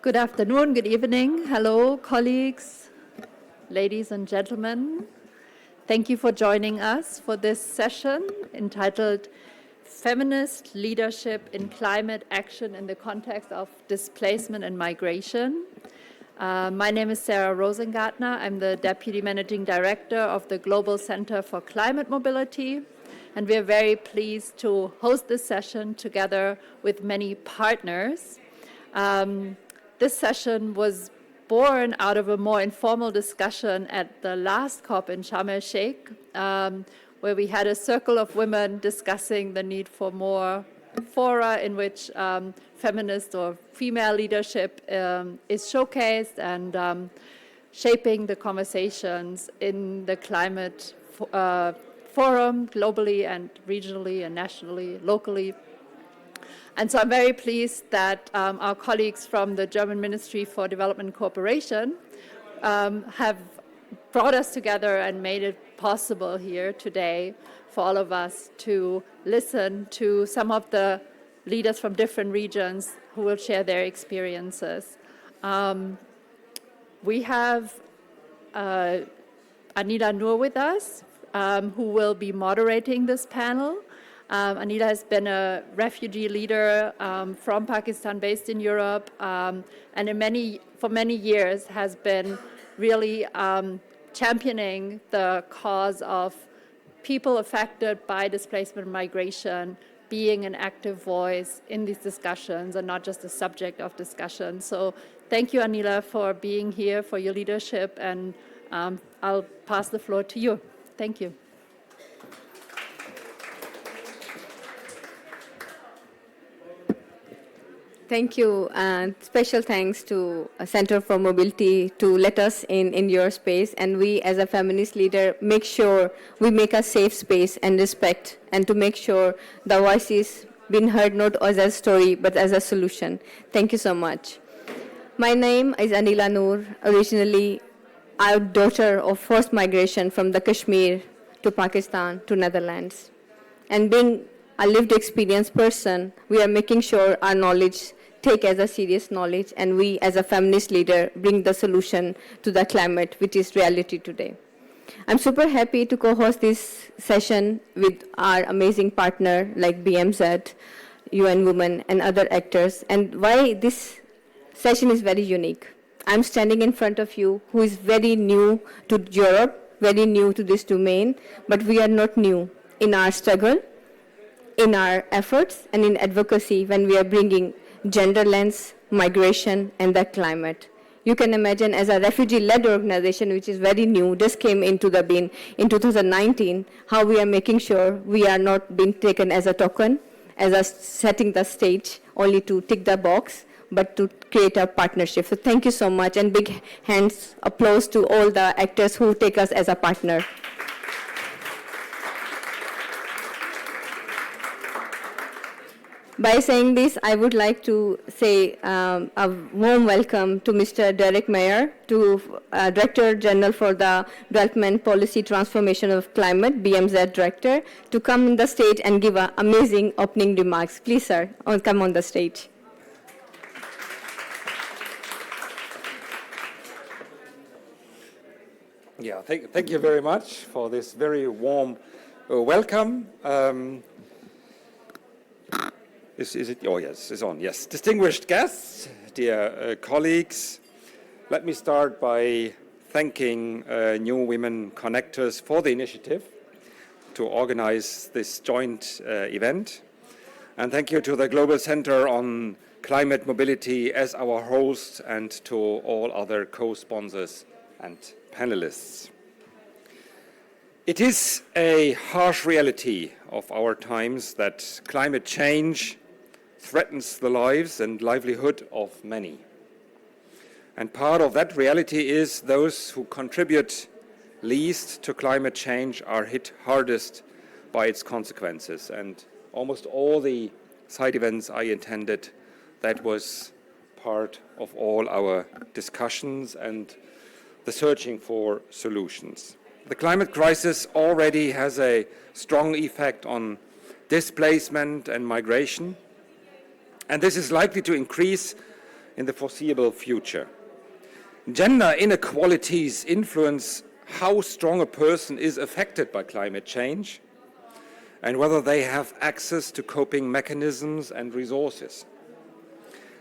Good afternoon, good evening. Hello, colleagues, ladies and gentlemen. Thank you for joining us for this session entitled Feminist Leadership in Climate Action in the Context of Displacement and Migration. My name is Sarah Rosengartner. I'm the Deputy Managing Director of the Global Center for Climate Mobility, and we're very pleased to host this session together with many partners. This session was born out of a more informal discussion at the last COP in Sharm el-Sheikh, where we had a circle of women discussing the need for more fora in which feminist or female leadership is showcased and shaping the conversations in the climate forum globally and regionally and nationally, locally. And so I'm very pleased that our colleagues from the German Ministry for Development and Cooperation have brought us together and made it possible here today for all of us to listen to some of the leaders from different regions who will share their experiences. We have Anila Noor with us, who will be moderating this panel. Anila has been a refugee leader from Pakistan based in Europe and for many years has been really championing the cause of people affected by displacement and migration, being an active voice in these discussions and not just a subject of discussion. So thank you, Anila, for being here, for your leadership, and I'll pass the floor to you. Thank you. Thank you, and special thanks to Center for Mobility to let us in your space, and we as a feminist leader make sure we make a safe space and respect, and to make sure the voice is being heard not as a story but as a solution. Thank you so much. My name is Anila Noor. Originally, I'm a daughter of forced migration from the Kashmir to Pakistan to Netherlands. And being a lived experience person, we are making sure our knowledge take as a serious knowledge, and we as a feminist leader bring the solution to the climate, which is reality today. I'm super happy to co-host this session with our amazing partner like BMZ, UN Women, and other actors. And why this session is very unique. I'm standing in front of you who is very new to Europe, very new to this domain, but we are not new in our struggle, in our efforts, and in advocacy when we are bringing gender lens, migration, and the climate. You can imagine as a refugee-led organization, which is very new, just came into the bin in 2019, how we are making sure we are not being taken as a token, as a setting the stage only to tick the box, but to create a partnership. So thank you so much, and big hands, applause to all the actors who take us as a partner. By saying this, I would like to say a warm welcome to Mr. Derek Mayer, to Director General for the Development Policy Transformation of Climate, BMZ Director, to come on the stage and give amazing opening remarks. Please, sir, come on the stage. Yeah, thank you very much for this very warm welcome. Is it? Oh, yes, it's on. Yes. Distinguished guests, dear colleagues, let me start by thanking New Women Connectors for the initiative to organize this joint event. And thank you to the Global Center on Climate Mobility as our host, and to all other co-sponsors and panelists. It is a harsh reality of our times that climate change threatens the lives and livelihood of many. And part of that reality is those who contribute least to climate change are hit hardest by its consequences. And almost all the side events I attended, that was part of all our discussions and the searching for solutions. The climate crisis already has a strong effect on displacement and migration, and this is likely to increase in the foreseeable future. Gender inequalities influence how strong a person is affected by climate change and whether they have access to coping mechanisms and resources.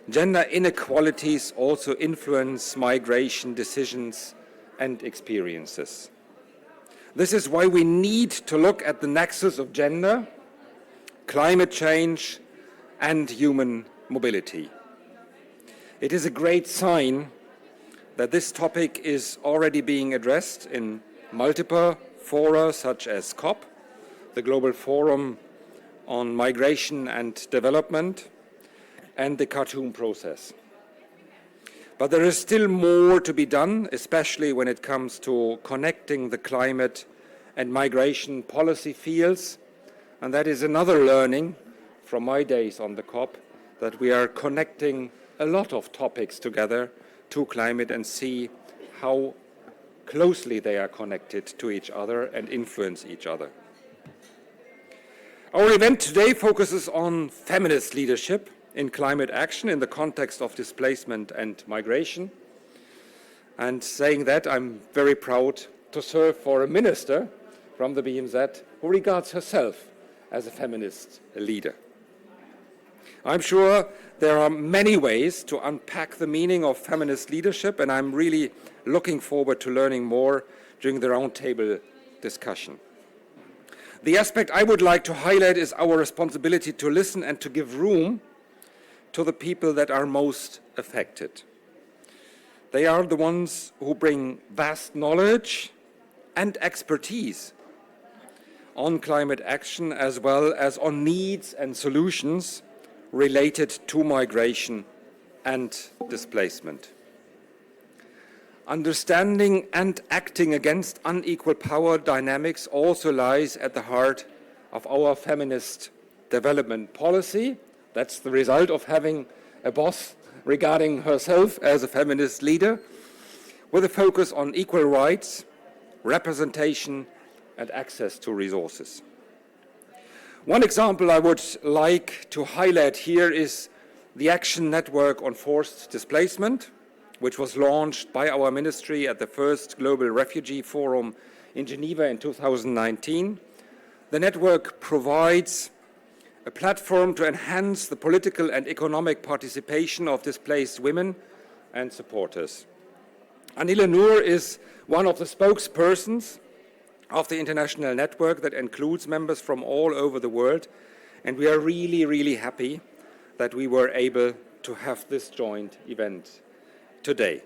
Gender inequalities also influence migration decisions and experiences. This is why we need to look at the nexus of gender, climate change, and human mobility. It is a great sign that this topic is already being addressed in multiple fora such as COP, the Global Forum on Migration and Development, and the Khartoum process. But there is still more to be done, especially when it comes to connecting the climate and migration policy fields, and that is another learning from my days on the COP, that we are connecting a lot of topics together to climate and see how closely they are connected to each other and influence each other. Our event today focuses on feminist leadership in climate action in the context of displacement and migration. And saying that, I'm very proud to serve for a minister from the BMZ who regards herself as a feminist leader. I'm sure there are many ways to unpack the meaning of feminist leadership, and I'm really looking forward to learning more during the roundtable discussion. The aspect I would like to highlight is our responsibility to listen and to give room to the people that are most affected. They are the ones who bring vast knowledge and expertise on climate action as well as on needs and solutions related to migration and displacement. Understanding and acting against unequal power dynamics also lies at the heart of our feminist development policy. That's the result of having a boss regarding herself as a feminist leader, with a focus on equal rights, representation, and access to resources. One example I would like to highlight here is the Action Network on Forced Displacement, which was launched by our ministry at the first Global Refugee Forum in Geneva in 2019. The network provides a platform to enhance the political and economic participation of displaced women and supporters. Anila Noor is one of the spokespersons of the international network that includes members from all over the world, and we are really, really happy that we were able to have this joint event today.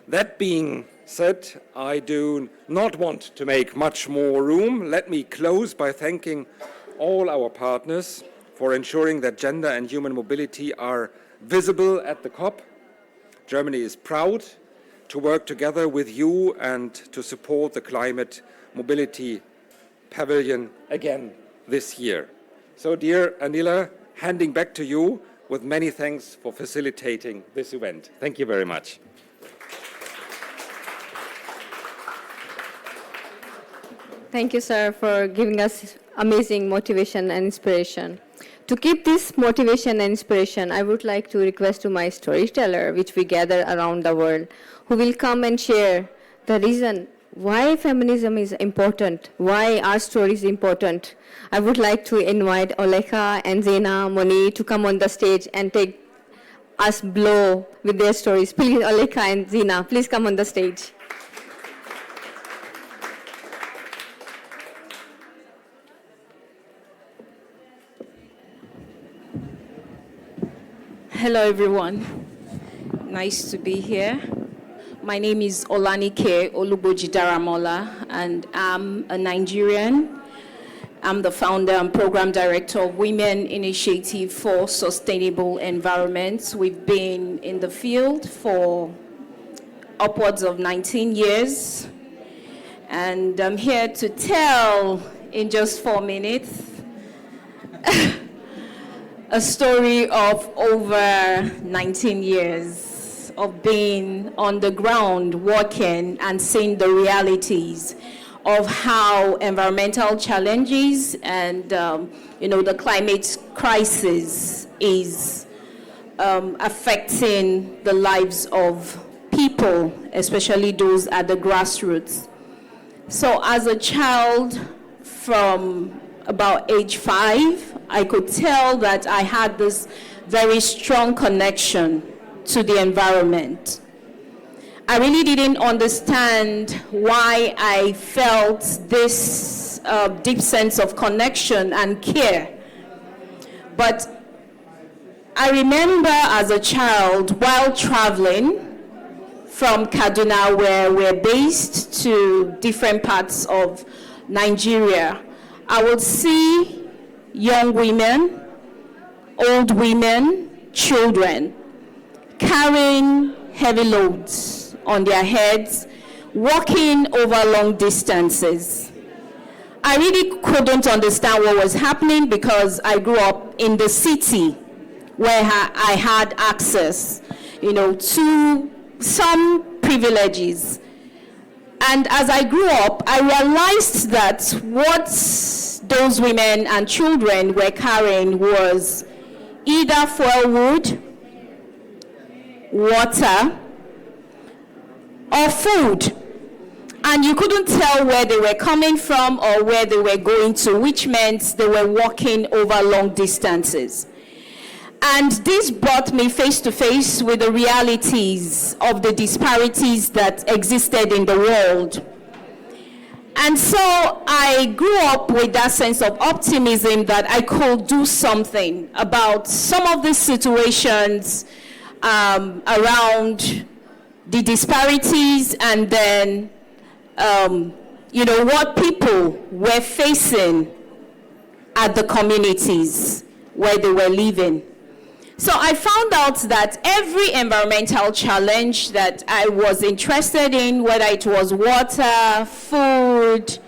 That being said, I do not want to make much more room. Let me close by thanking all our partners for ensuring that gender and human mobility are visible at the COP. Germany is proud to work together with you and to support the Climate Mobility Pavilion again this year. So, dear Anila, handing back to you with many thanks for facilitating this event. Thank you very much. Thank you, sir, for giving us amazing motivation and inspiration. To keep this motivation and inspiration, I would like to request to my storyteller, which we gather around the world, who will come and share the reason why feminism is important, why our story is important. I would like to invite Oleka and Zena Moni to come on the stage and take us blow with their stories. Please, Oleka and Zena, please come on the stage. Hello, everyone. Nice to be here. My name is Olanike Oluboji Daramola, and I'm a Nigerian. I'm the founder and program director of Women Initiative for Sustainable Environments. We've been in the field for upwards of 19 years, and I'm here to tell in just 4 minutes a story of over 19 years of being on the ground, working and seeing the realities of how environmental challenges and the climate crisis is affecting the lives of people, especially those at the grassroots. So as a child from about age 5, I could tell that I had this very strong connection to the environment. I really didn't understand why I felt this deep sense of connection and care. But I remember as a child, while traveling from Kaduna, where we're based, to different parts of Nigeria, I would see young women, old women, children carrying heavy loads on their heads, walking over long distances. I really couldn't understand what was happening because I grew up in the city where I had access, to some privileges. And as I grew up, I realized that what those women and children were carrying was either firewood, water, or food. And you couldn't tell where they were coming from or where they were going to, which meant they were walking over long distances. And this brought me face to face with the realities of the disparities that existed in the world. And so I grew up with that sense of optimism that I could do something about some of the situations around the disparities, and then, what people were facing at the communities where they were living. So I found out that every environmental challenge that I was interested in, whether it was water, food,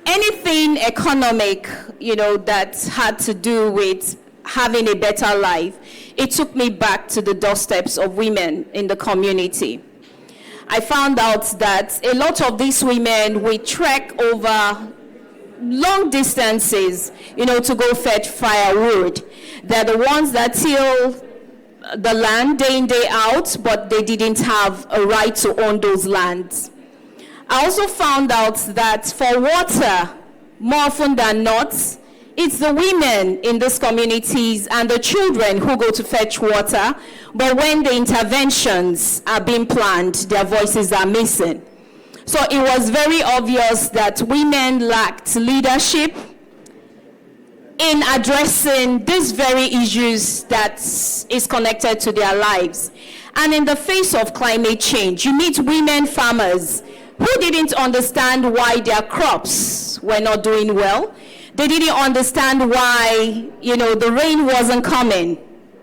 anything economic, that had to do with having a better life, it took me back to the doorsteps of women in the community. I found out that a lot of these women would trek over long distances, to go fetch firewood. They're the ones that till the land day in, day out, but they didn't have a right to own those lands. I also found out that for water, more often than not, it's the women in these communities and the children who go to fetch water, but when the interventions are being planned, their voices are missing. So it was very obvious that women lacked leadership in addressing these very issues that is connected to their lives. And in the face of climate change, you meet women farmers who didn't understand why their crops were not doing well. They didn't understand why, the rain wasn't coming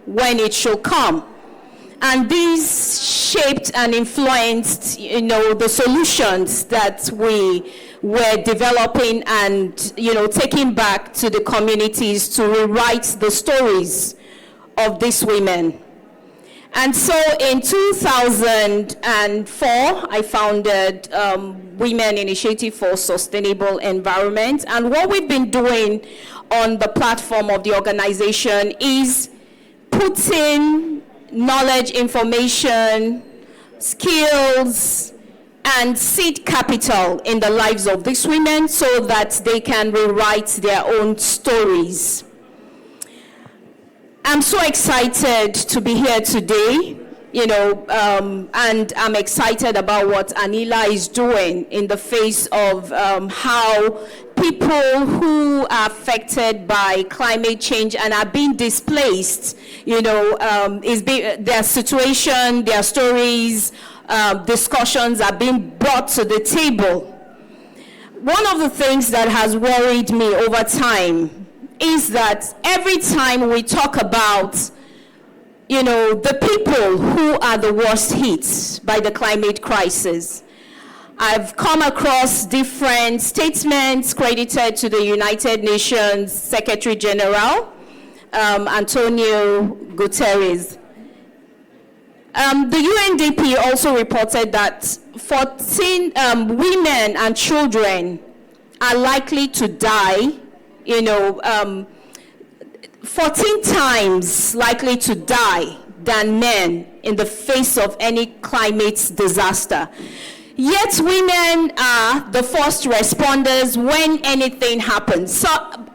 when it should come. And these shaped and influenced, the solutions that we were developing and, taking back to the communities to rewrite the stories of these women. And so in 2004, I founded Women Initiative for Sustainable Environment. And what we've been doing on the platform of the organization is putting knowledge, information, skills, and seed capital in the lives of these women so that they can rewrite their own stories. I'm so excited to be here today, and I'm excited about what Anila is doing in the face of how people who are affected by climate change and are being displaced, their situation, their stories, discussions are being brought to the table. One of the things that has worried me over time is that every time we talk about, the people who are the worst hit by the climate crisis, I've come across different statements credited to the United Nations Secretary General, Antonio Guterres. The UNDP also reported that 14 women and children are likely to die, 14 times likely to die than men in the face of any climate disaster. Yet women are the first responders when anything happens. So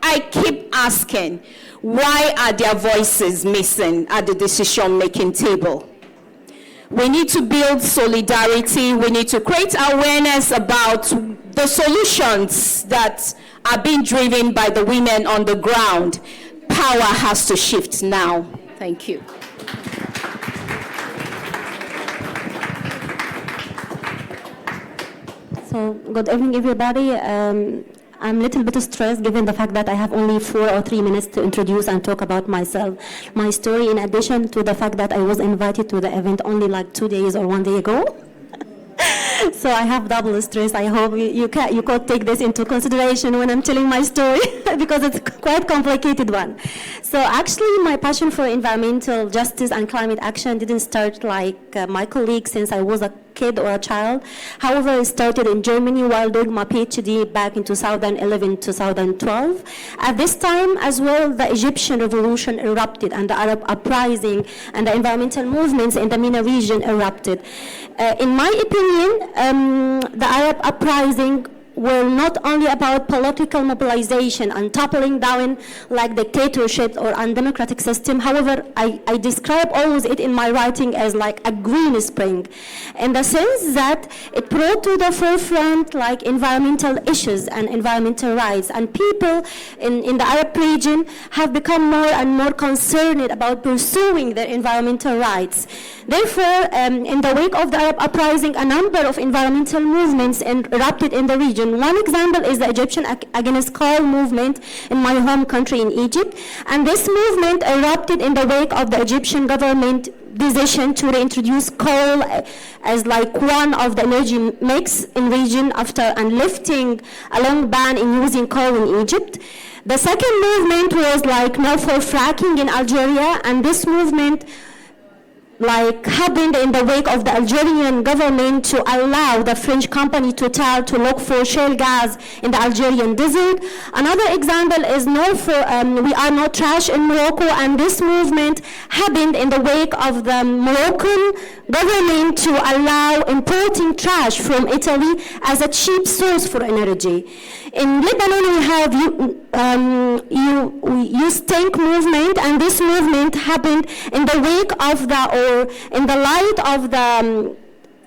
I keep asking, why are their voices missing at the decision-making table? We need to build solidarity. We need to create awareness about the solutions that are being driven by the women on the ground. Power has to shift now. Thank you. So, good evening, everybody. I'm a little bit stressed given the fact that I have only 4 or 3 minutes to introduce and talk about myself, my story, in addition to the fact that I was invited to the event only like 2 days or 1 day ago. So I have double stress. I hope you could take this into consideration when I'm telling my story because it's quite complicated one. So actually my passion for environmental justice and climate action didn't start like my colleagues since I was a kid or a child. However, I started in Germany while doing my PhD back in 2011, 2012. At this time as well, the Egyptian revolution erupted and the Arab uprising and the environmental movements in the MENA region erupted. In my opinion, the Arab uprising were not only about political mobilization and toppling down like dictatorships or undemocratic system. However, I describe always it in my writing as like a green spring, in the sense that it brought to the forefront like environmental issues and environmental rights, and people in the Arab region have become more and more concerned about pursuing their environmental rights. Therefore, in the wake of the Arab uprising, a number of environmental movements erupted in the region. One example is the Egyptian Against Coal movement in my home country in Egypt. And this movement erupted in the wake of the Egyptian government decision to reintroduce coal as like one of the energy mix in region after lifting a long ban in using coal in Egypt. The second movement was like no for fracking in Algeria, and this movement like happened in the wake of the Algerian government to allow the French company Total to look for shale gas in the Algerian desert. Another example is no for We Are Not Trash in Morocco, and this movement happened in the wake of the Moroccan government to allow importing trash from Italy as a cheap source for energy. In Lebanon, we have Use Tank movement, and this movement happened in the wake of in the light of the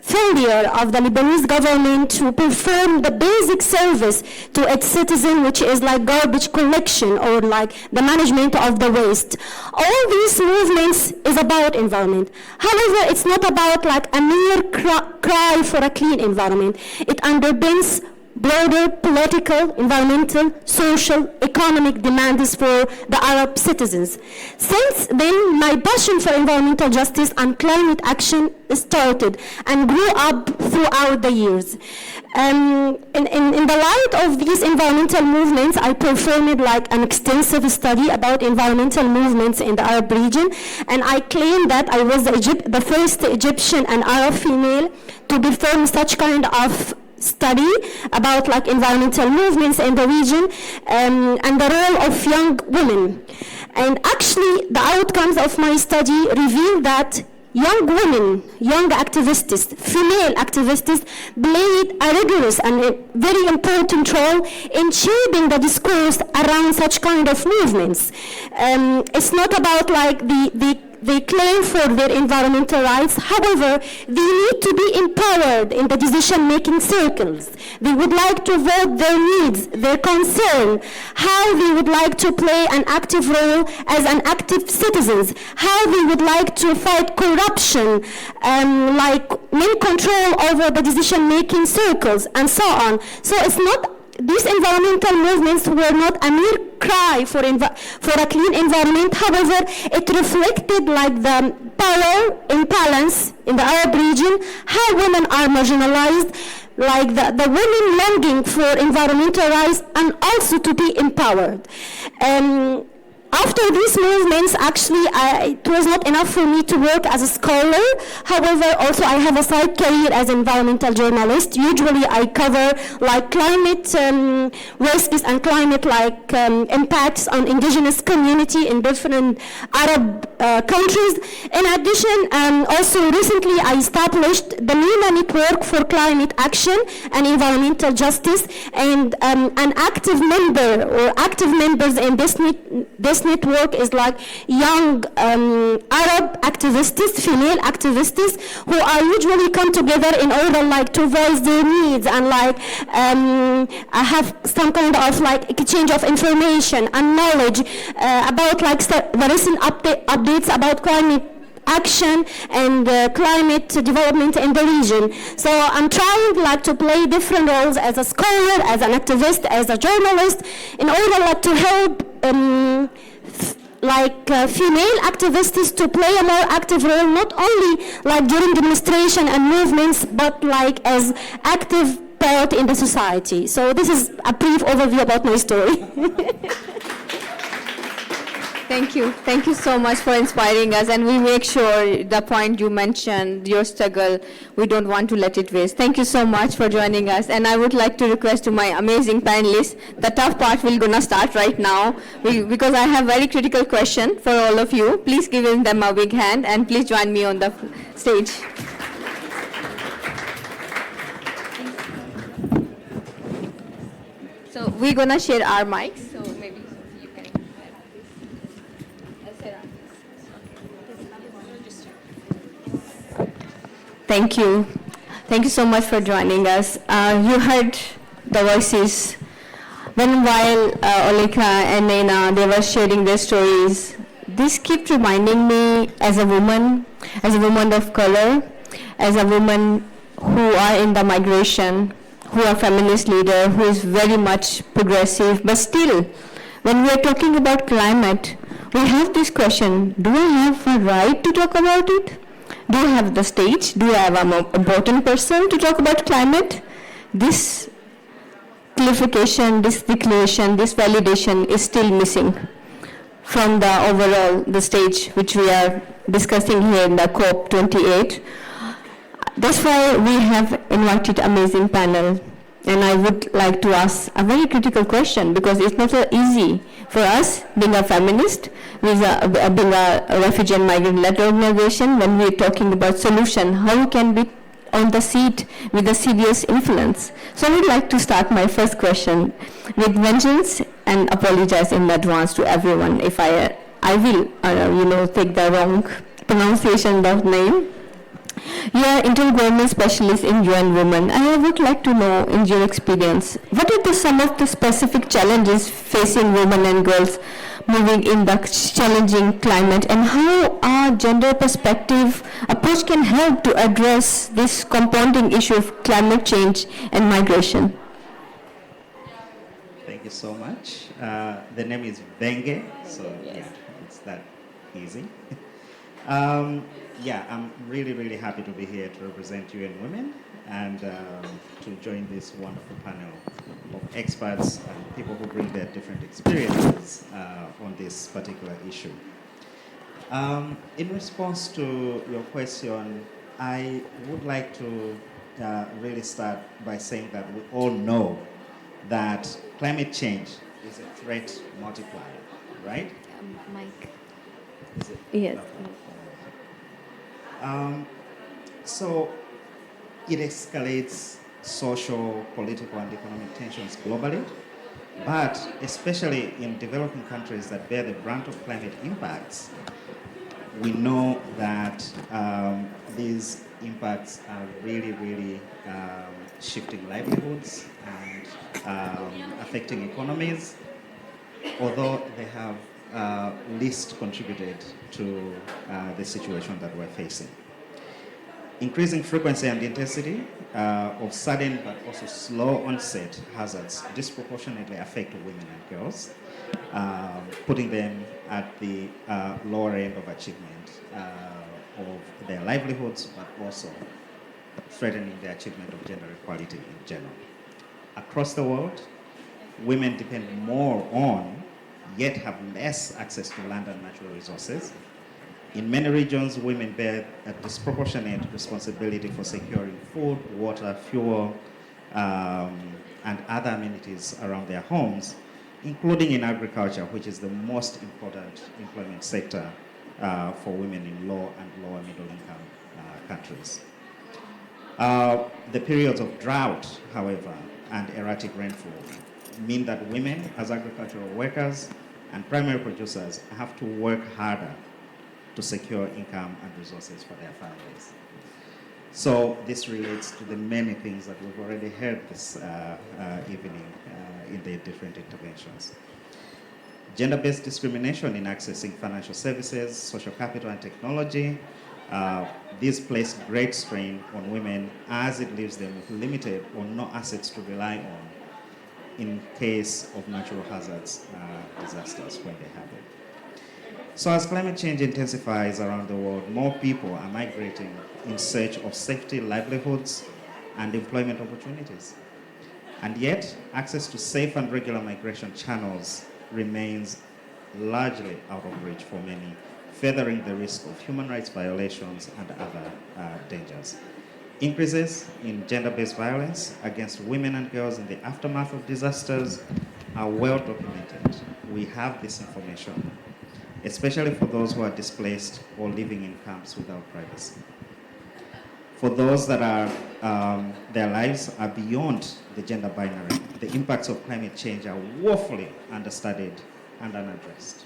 failure of the Lebanese government to perform the basic service to its citizen, which is like garbage collection or like the management of the waste. All these movements is about environment. However, it's not about like a mere cry for a clean environment. It underpins broader political, environmental, social, economic demands for the Arab citizens. Since then, my passion for environmental justice and climate action started and grew up throughout the years. In the light of these environmental movements, I performed like an extensive study about environmental movements in the Arab region, and I claim that I was the first Egyptian and Arab female to perform such kind of study about like environmental movements in the region and the role of young women. And actually, the outcomes of my study reveal that young women, young activists, female activists played a rigorous and a very important role in shaping the discourse around such kind of movements. It's not about like they claim for their environmental rights. However, they need to be empowered in the decision-making circles. They would like to vote their needs, their concern, how they would like to play an active role as an active citizens, how they would like to fight corruption, like main control over the decision-making circles, and so on. So it's not, these environmental movements were not a mere cry for a clean environment. However, it reflected like the power imbalance in the Arab region, how women are marginalized, like the women longing for environmental rights and also to be empowered. After these movements, actually, it was not enough for me to work as a scholar. However, also I have a side career as environmental journalist. Usually I cover like climate risks and climate impacts on indigenous community in different Arab countries. In addition, also recently I established the MENA Network for Climate Action and Environmental Justice, and an active member or active members in this network is like young Arab activists, female activists, who are usually come together in order like to voice their needs and like have some kind of like exchange of information and knowledge about like the recent updates about climate action and climate development in the region. So I'm trying like to play different roles as a scholar, as an activist, as a journalist, in order like to help female activists to play a more active role, not only like during demonstration and movements, but like as active part in the society. So this is a brief overview about my story. Thank you. Thank you so much for inspiring us. And we make sure the point you mentioned, your struggle, we don't want to let it waste. Thank you so much for joining us. And I would like to request to my amazing panelists, the tough part we're going to start right now, because I have very critical question for all of you. Please give them a big hand and please join me on the stage. So we're going to share our mics. So maybe you can. Thank you. Thank you so much for joining us. You heard the voices. While Olika and Nena, they were sharing their stories, this kept reminding me as a woman of color, as a woman who are in the migration, who are feminist leader, who is very much progressive, but still, when we are talking about climate, we have this question, do I have a right to talk about it? Do I have the stage? Do I have an important person to talk about climate? This clarification, this declaration, this validation is still missing from the overall, the stage which we are discussing here in the COP28. That's why we have invited amazing panel. And I would like to ask a very critical question, because it's not so easy for us, being a feminist, being a refugee and migrant-led organization, when we're talking about solution, how we can be on the seat with a serious influence. So I would like to start my first question with vengeance and apologize in advance to everyone if I will, take the wrong pronunciation of name. You are intergovernmental specialist in UN Women. I would like to know, in your experience, what are some of the specific challenges facing women and girls moving in the challenging climate, and how our gender perspective approach can help to address this compounding issue of climate change and migration? Thank you so much. The name is Benge, so yeah, it's that easy. I'm really, really happy to be here to represent UN Women and to join this wonderful panel of experts and people who bring their different experiences on this particular issue. In response to your question, I would like to really start by saying that we all know that climate change is a threat multiplier, right? Mike. Is it? Yes. So it escalates social, political, and economic tensions globally, but especially in developing countries that bear the brunt of climate impacts, we know that these impacts are really, really shifting livelihoods and affecting economies, although they have least contributed to the situation that we're facing. Increasing frequency and intensity of sudden but also slow onset hazards disproportionately affect women and girls, putting them at the lower end of achievement of their livelihoods, but also threatening the achievement of gender equality in general. Across the world, women depend more on yet have less access to land and natural resources. In many regions, women bear a disproportionate responsibility for securing food, water, fuel, and other amenities around their homes, including in agriculture, which is the most important employment sector for women in low and lower middle income countries. The periods of drought, however, and erratic rainfall mean that women as agricultural workers and primary producers have to work harder to secure income and resources for their families. So this relates to the many things that we've already heard this evening in the different interventions. Gender-based discrimination in accessing financial services, social capital, and technology. These place great strain on women as it leaves them with limited or no assets to rely on in case of natural hazards, disasters when they happen. So as climate change intensifies around the world, more people are migrating in search of safety, livelihoods, and employment opportunities. And yet, access to safe and regular migration channels remains largely out of reach for many, furthering the risk of human rights violations and other dangers. Increases in gender-based violence against women and girls in the aftermath of disasters are well documented. We have this information, especially for those who are displaced or living in camps without privacy. For those that are, their lives are beyond the gender binary, the impacts of climate change are woefully understudied and unaddressed.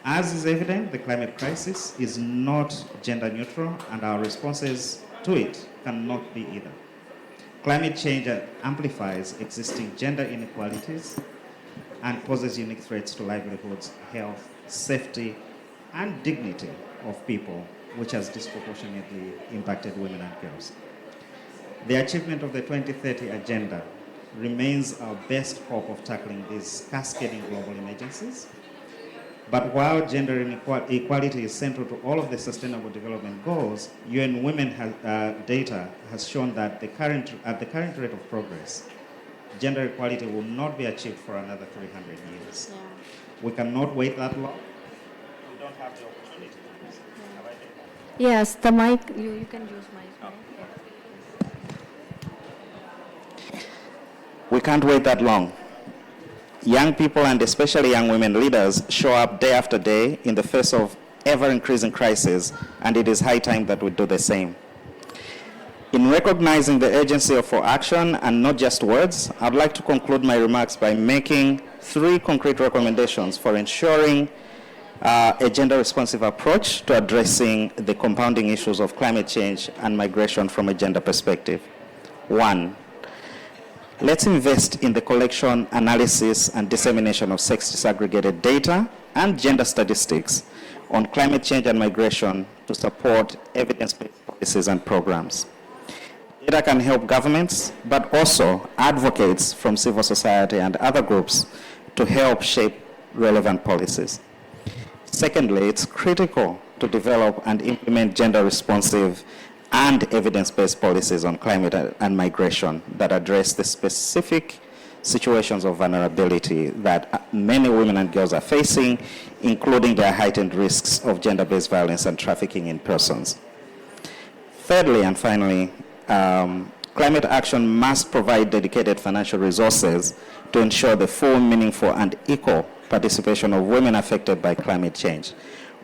As is evident, the climate crisis is not gender neutral, and our responses to it cannot be either. Climate change amplifies existing gender inequalities and poses unique threats to livelihoods, health, safety, and dignity of people, which has disproportionately impacted women and girls. The achievement of the 2030 Agenda remains our best hope of tackling these cascading global emergencies. But while gender equality is central to all of the Sustainable Development Goals, UN Women data has shown that at the current rate of progress, gender equality will not be achieved for another 300 years. Yeah. We cannot wait that long. We don't have the opportunity to use it. Yes, the mic, you can use my mic. We can't wait that long. Young people, and especially young women leaders, show up day after day in the face of ever-increasing crises, and it is high time that we do the same. In recognizing the urgency for action and not just words, I'd like to conclude my remarks by making 3 concrete recommendations for ensuring a gender-responsive approach to addressing the compounding issues of climate change and migration from a gender perspective. 1, let's invest in the collection, analysis, and dissemination of sex-disaggregated data and gender statistics on climate change and migration to support evidence-based policies and programs. Data can help governments, but also advocates from civil society and other groups to help shape relevant policies. Secondly, it's critical to develop and implement gender-responsive and evidence-based policies on climate and migration that address the specific situations of vulnerability that many women and girls are facing, including their heightened risks of gender-based violence and trafficking in persons. Thirdly and finally, climate action must provide dedicated financial resources to ensure the full, meaningful, and equal participation of women affected by climate change.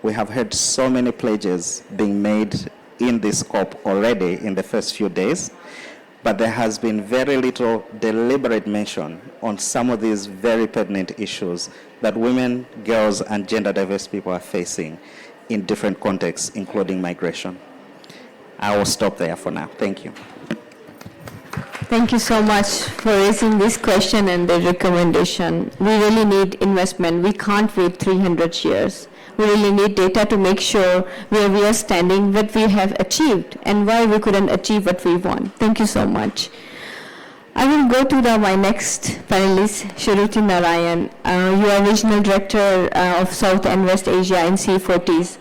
We have heard so many pledges being made in this COP already in the first few days, but there has been very little deliberate mention on some of these very pertinent issues that women, girls, and gender diverse people are facing in different contexts, including migration. I will stop there for now. Thank you. Thank you so much for raising this question and the recommendation. We really need investment. We can't wait 300 years. We really need data to make sure where we are standing, what we have achieved, and why we couldn't achieve what we want. Thank you so much. I will go to my next panelist, Shruti Narayan. You are Regional Director of South and West Asia in C40s.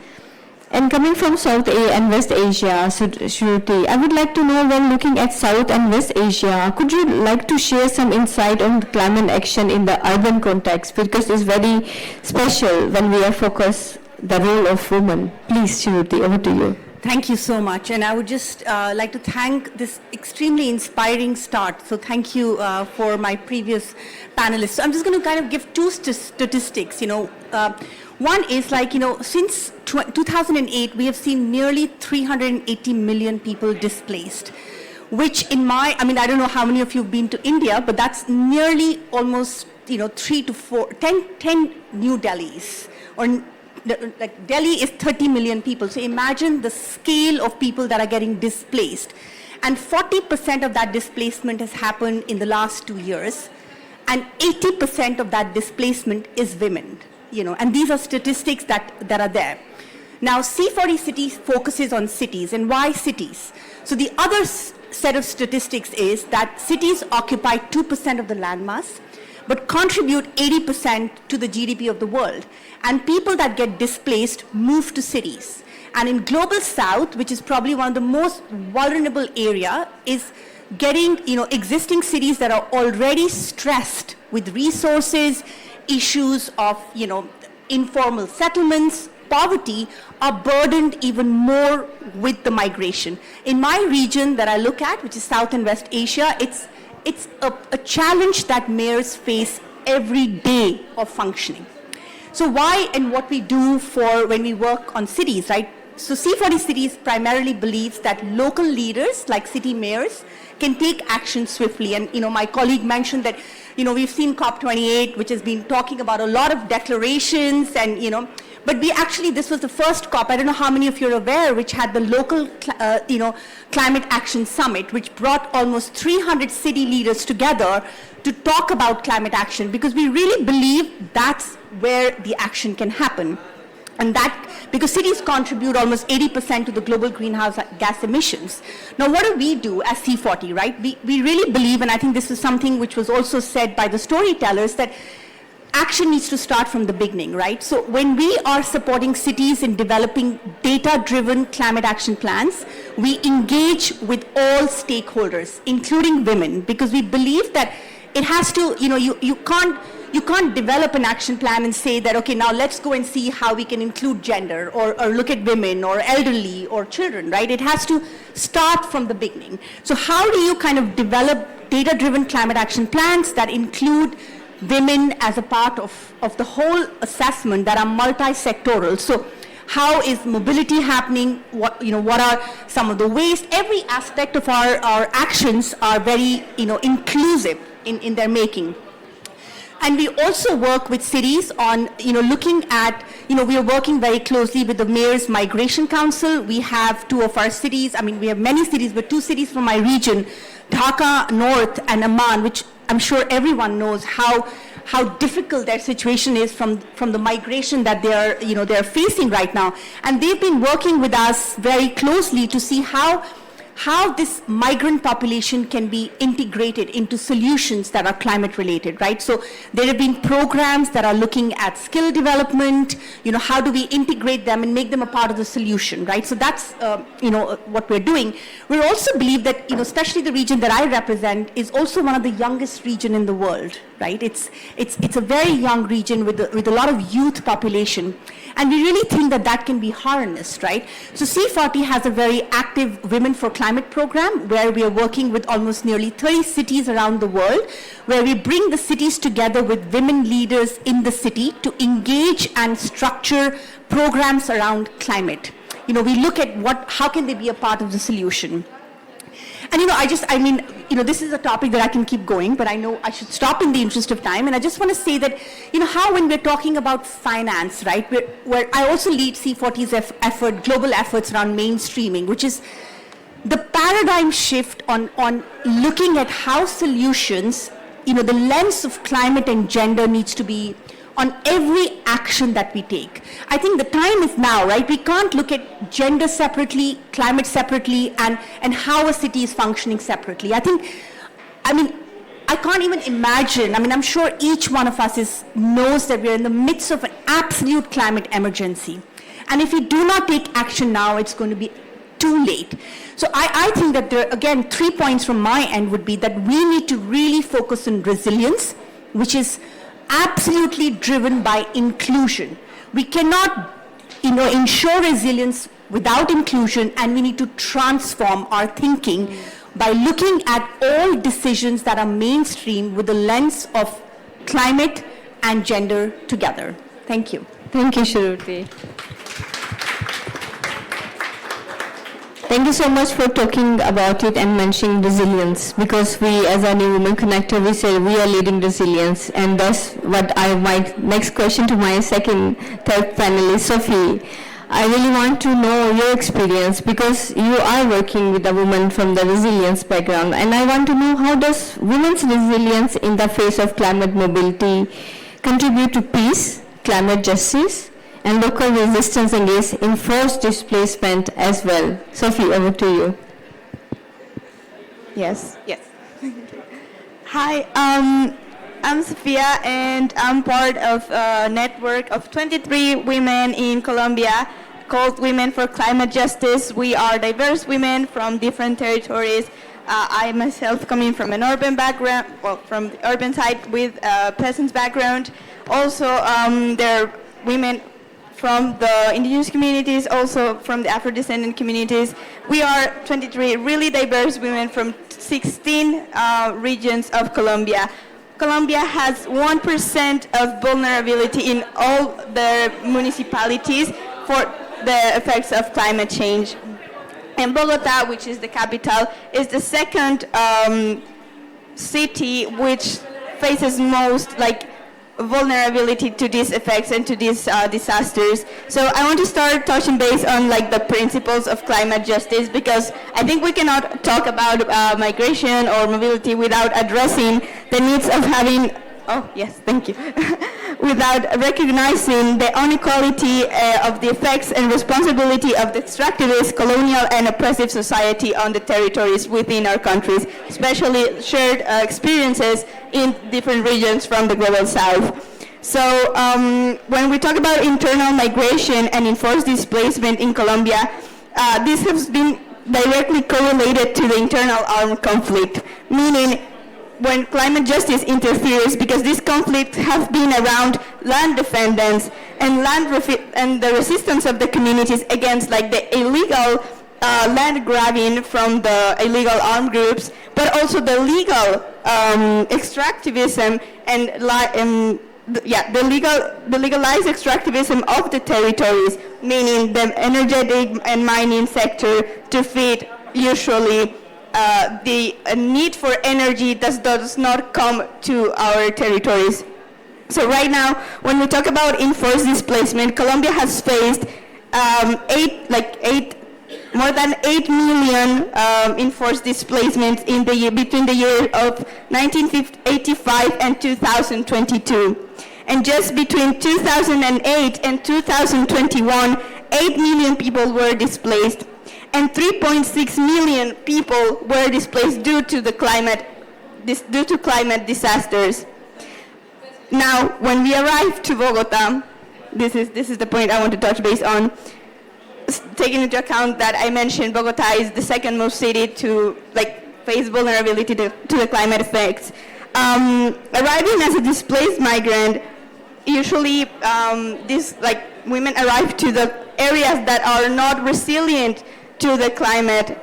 And coming from South and West Asia, Shruti, I would like to know, when looking at South and West Asia, could you like to share some insight on climate action in the urban context? Because it's very special when we are focused the role of women. Please, Shruti, over to you. Thank you so much. And I would just like to thank this extremely inspiring start. So thank you for my previous panelists. So I'm just going to kind of give two statistics. One is since 2008, we have seen nearly 380 million people displaced, which I don't know how many of you have been to India, but that's nearly almost, 10 New Delhis. Or like Delhi is 30 million people. So imagine the scale of people that are getting displaced. And 40% of that displacement has happened in the last 2 years. And 80% of that displacement is women. And these are statistics that are there. Now, C40 cities focuses on cities. And why cities? So the other set of statistics is that cities occupy 2% of the landmass, but contribute 80% to the GDP of the world. And people that get displaced move to cities. And in Global South, which is probably one of the most vulnerable area, is getting existing cities that are already stressed with resources, issues of informal settlements, poverty, are burdened even more with the migration. In my region that I look at, which is South and West Asia, it's a challenge that mayors face every day of functioning. So why and what we do for when we work on cities, right? So C40 cities primarily believes that local leaders like city mayors can take action swiftly. And my colleague mentioned that we've seen COP28, which has been talking about a lot of declarations, and but this was the first COP, I don't know how many of you are aware, which had the local climate action summit, which brought almost 300 city leaders together to talk about climate action, because we really believe that's where the action can happen. And that, because cities contribute almost 80% to the global greenhouse gas emissions. Now, what do we do as C40, right? We really believe, and I think this is something which was also said by the storytellers, that action needs to start from the beginning, right? So when we are supporting cities in developing data-driven climate action plans, we engage with all stakeholders, including women, because we believe that it has to, you can't develop an action plan and say that, okay, now let's go and see how we can include gender or look at women or elderly or children, right? It has to start from the beginning. So how do you kind of develop data-driven climate action plans that include women as a part of the whole assessment that are multi-sectoral? So how is mobility happening? What are some of the ways? Every aspect of our actions are very, inclusive in their making. And we also work with cities on, looking at, we are working very closely with the Mayor's Migration Council. We have two of our cities. We have many cities, but two cities from my region, Dhaka North and Amman, which I'm sure everyone knows how difficult their situation is from the migration that they're facing right now. And they've been working with us very closely to see how this migrant population can be integrated into solutions that are climate related, right? So there have been programs that are looking at skill development, how do we integrate them and make them a part of the solution, right? So that's, what we're doing. We also believe that, especially the region that I represent is also one of the youngest region in the world, right? It's a very young region with a lot of youth population. And we really think that can be harnessed, right? So C40 has a very active Women for Climate program where we are working with almost nearly 30 cities around the world, where we bring the cities together with women leaders in the city to engage and structure programs around climate. We look at how can they be a part of the solution. And this is a topic that I can keep going, but I know I should stop in the interest of time. And I just want to say that, how when we're talking about finance, right, where I also lead C40's global efforts around mainstreaming, which is the paradigm shift on looking at how solutions, the lens of climate and gender needs to be on every action that we take. I think the time is now, right? We can't look at gender separately, climate separately, and how a city is functioning separately. I can't even imagine, I'm sure each one of us knows that we're in the midst of an absolute climate emergency. And if we do not take action now, it's going to be too late. So I think that there, again, 3 points from my end would be that we need to really focus on resilience, which is absolutely driven by inclusion. We cannot, ensure resilience without inclusion, and we need to transform our thinking by looking at all decisions that are mainstream with the lens of climate and gender together. Thank you. Thank you, Shruti. Thank you so much for talking about it and mentioning resilience, because we as a New Women Connector, we say we are leading resilience, and that's what my next question to my third panelist, Sophie. I really want to know your experience, because you are working with a woman from the resilience background, and I want to know, how does women's resilience in the face of climate mobility contribute to peace, climate justice, and local resistance against enforced displacement as well? Sophie, over to you. Yes. Yes. Hi, I'm Sophia, and I'm part of a network of 23 women in Colombia called Women for Climate Justice. We are diverse women from different territories. I myself coming from an urban background, from the urban side with a peasant background. Also, there are women from the indigenous communities, also from the Afro-descendant communities. We are 23 really diverse women from 16 regions of Colombia. Colombia has 1% of vulnerability in all the municipalities for the effects of climate change. And Bogota, which is the capital, is the second city which faces most vulnerability to these effects and to these disasters. So I want to start touching base on the principles of climate justice, because I think we cannot talk about migration or mobility without addressing the needs of having, without recognizing the inequality of the effects and responsibility of the extractivist, colonial, and oppressive society on the territories within our countries, especially shared experiences in different regions from the global south. So when we talk about internal migration and enforced displacement in Colombia, this has been directly correlated to the internal armed conflict, meaning when climate justice interferes, because these conflicts have been around land defendants and and the resistance of the communities against the illegal land grabbing from the illegal armed groups, but also the legal extractivism and the legalized extractivism of the territories, meaning the energetic and mining sector to feed usually the need for energy that does not come to our territories. So right now, when we talk about enforced displacement, Colombia has faced more than 8 million enforced displacements in between the year of 1985 and 2022. And just between 2008 and 2021, 8 million people were displaced, and 3.6 million people were displaced due to climate disasters. Now, when we arrived to Bogota, this is the point I want to touch base on. Taking into account that I mentioned Bogota is the second most city to face vulnerability to the climate effects. Arriving as a displaced migrant, usually these women arrive to the areas that are not resilient to the climate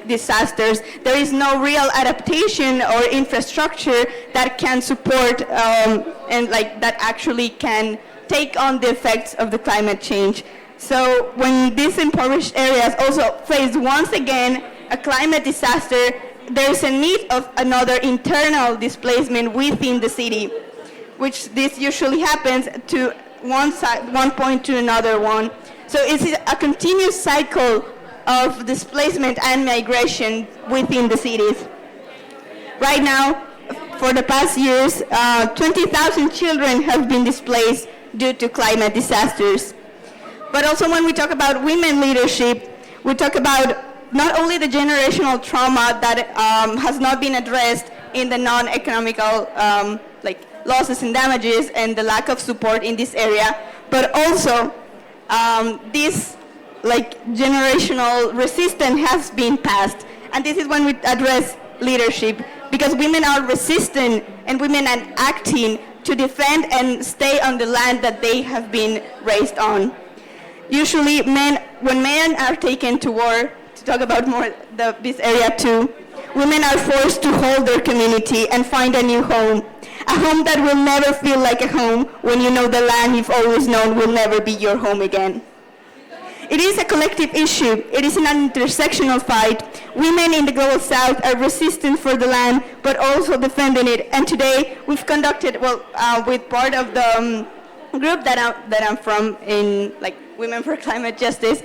disasters. There is no real adaptation or infrastructure that can support and that actually can take on the effects of the climate change. So when these impoverished areas also face once again a climate disaster, there is a need of another internal displacement within the city, which this usually happens to one point to another one. So it's a continuous cycle of displacement and migration within the cities. Right now, for the past years, 20,000 children have been displaced due to climate disasters. But also when we talk about women leadership, we talk about not only the generational trauma that has not been addressed in the non-economical losses and damages and the lack of support in this area, but also this generational resistance has been passed. And this is when we address leadership, because women are resistant and women are acting to defend and stay on the land that they have been raised on. Usually when men are taken to war, to talk about more this area too, women are forced to hold their community and find a new home. A home that will never feel like a home when you know the land you've always known will never be your home again. It is a collective issue. It is an intersectional fight. Women in the Global South are resistant for the land, but also defending it. And today we've conducted, with part of the group that I'm from in Women for Climate Justice,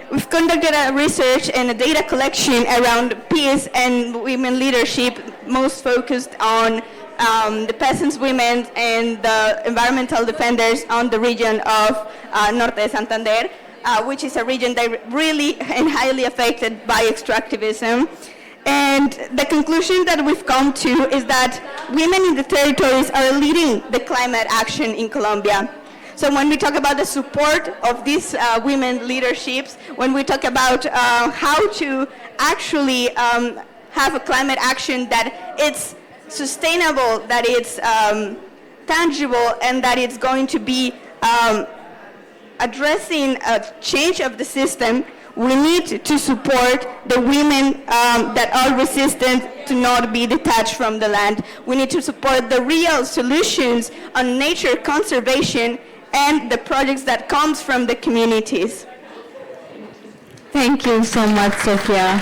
we've conducted a research and a data collection around peace and women leadership, most focused on the peasants, women, and the environmental defenders on the region of Norte de Santander, which is a region that really and highly affected by extractivism. And the conclusion that we've come to is that women in the territories are leading the climate action in Colombia. So when we talk about the support of these women leaderships, when we talk about how to actually have a climate action that it's sustainable, that it's tangible, and that it's going to be addressing a change of the system, we need to support the women that are resistant to not be detached from the land. We need to support the real solutions on nature conservation and the projects that comes from the communities. Thank you so much, Sophia.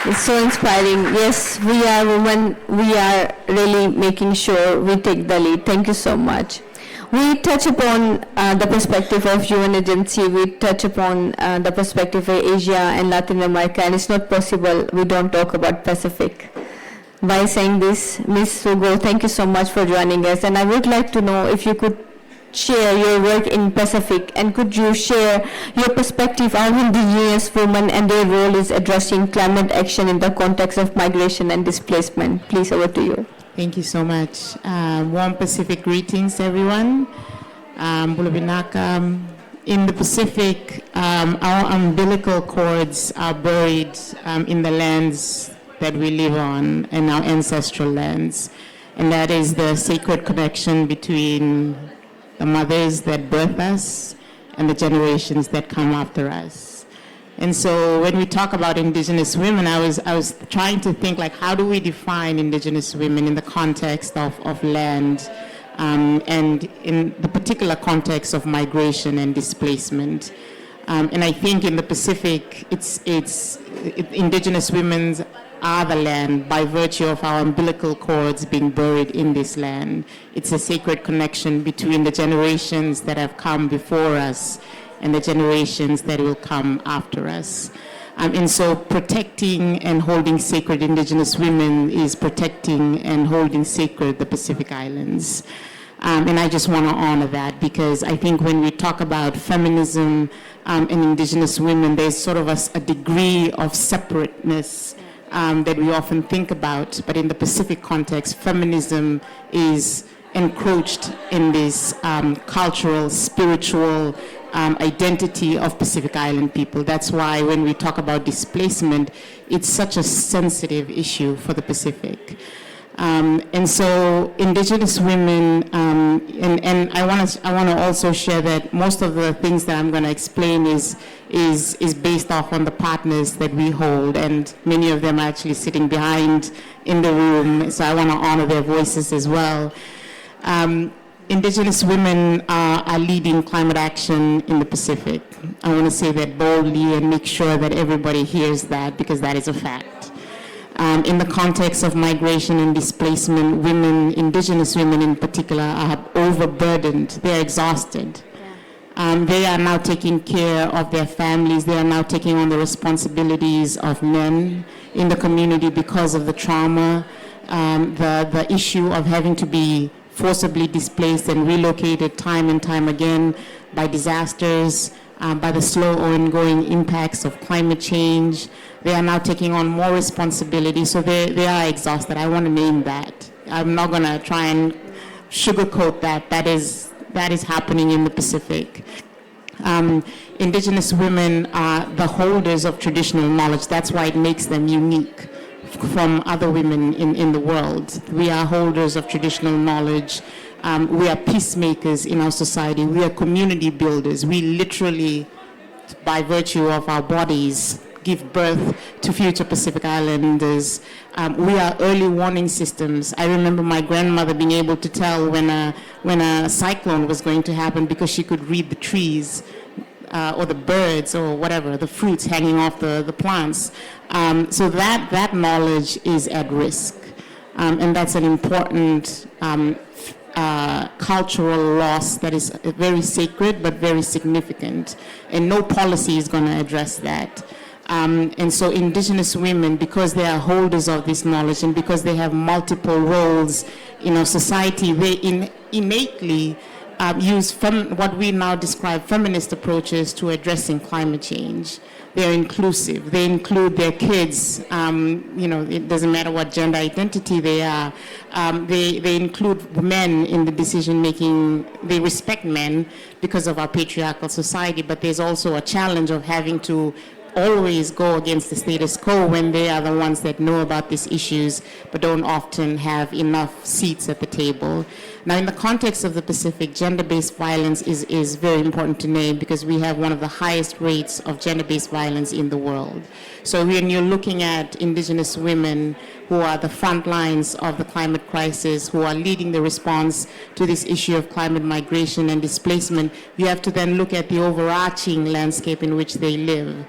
It's so inspiring. Yes, we are women. We are really making sure we take the lead. Thank you so much. We touch upon the perspective of UN agency. We touch upon the perspective of Asia and Latin America, and it's not possible we don't talk about Pacific. By saying this, Ms. Sugo, thank you so much for joining us. And I would like to know if you could share your work in Pacific, and could you share your perspective on indigenous women and their role is addressing climate action in the context of migration and displacement. Please, over to you. Thank you so much. Warm Pacific greetings, everyone. Bulabinaka. In the Pacific, our umbilical cords are buried in the lands that we live on, and our ancestral lands. And that is the sacred connection between the mothers that birth us and the generations that come after us. And so when we talk about indigenous women, I was trying to think, how do we define indigenous women in the context of land and in the particular context of migration and displacement. And I think in the Pacific, indigenous women are the land by virtue of our umbilical cords being buried in this land. It's a sacred connection between the generations that have come before us and the generations that will come after us. And so protecting and holding sacred indigenous women is protecting and holding sacred the Pacific Islands. And I just want to honor that, because I think when we talk about feminism and indigenous women, there's sort of a degree of separateness that we often think about, but in the Pacific context, feminism is encroached in this cultural, spiritual identity of Pacific Island people. That's why when we talk about displacement, it's such a sensitive issue for the Pacific. And so indigenous women, and I want to also share that most of the things that I'm going to explain is based off on the partners that we hold, and many of them are actually sitting behind in the room, so I want to honor their voices as well. Indigenous women are leading climate action in the Pacific. I want to say that boldly and make sure that everybody hears that, because that is a fact. In the context of migration and displacement, women, indigenous women in particular, are overburdened. They're exhausted. They are now taking care of their families. They are now taking on the responsibilities of men in the community because of the trauma, the issue of having to be forcibly displaced and relocated time and time again by disasters, by the slow ongoing impacts of climate change. They are now taking on more responsibility, so they are exhausted. I want to name that. I'm not going to try and sugarcoat that. That is happening in the Pacific. indigenous women are the holders of traditional knowledge. That's why it makes them unique from other women in the world. We are holders of traditional knowledge. We are peacemakers in our society. We are community builders. We literally, by virtue of our bodies, give birth to future Pacific Islanders. We are early warning systems. I remember my grandmother being able to tell when a cyclone was going to happen because she could read the trees or the birds or whatever, the fruits hanging off the plants. So that knowledge is at risk. And that's an important cultural loss that is very sacred but very significant. And no policy is going to address that. And so indigenous women, because they are holders of this knowledge and because they have multiple roles in our society, they innately use what we now describe feminist approaches to addressing climate change. They're inclusive. They include their kids. It doesn't matter what gender identity they are. They include men in the decision making. They respect men because of our patriarchal society, but there's also a challenge of having to always go against the status quo when they are the ones that know about these issues but don't often have enough seats at the table. Now, in the context of the Pacific, gender-based violence is very important to name because we have one of the highest rates of gender-based violence in the world. So when you're looking at indigenous women who are the front lines of the climate crisis, who are leading the response to this issue of climate migration and displacement, you have to then look at the overarching landscape in which they live.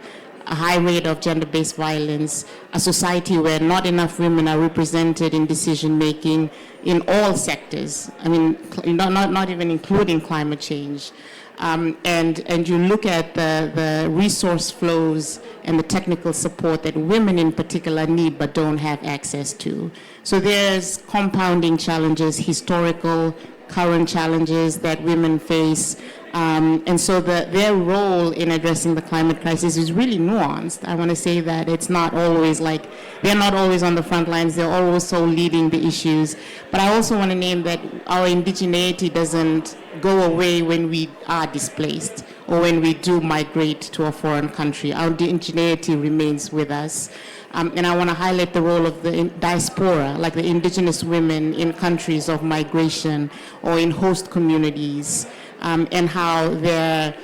A high rate of gender-based violence, a society where not enough women are represented in decision-making in all sectors. I mean, not even including climate change. And you look at the resource flows and the technical support that women in particular need but don't have access to. So there's compounding challenges, historical, current challenges that women face. And so their role in addressing the climate crisis is really nuanced. I want to say that it's not always like, they're not always on the front lines, they're also leading the issues. But I also want to name that our indigeneity doesn't go away when we are displaced or when we do migrate to a foreign country. Our indigeneity remains with us. And I want to highlight the role of the diaspora, like the indigenous women in countries of migration or in host communities. And how their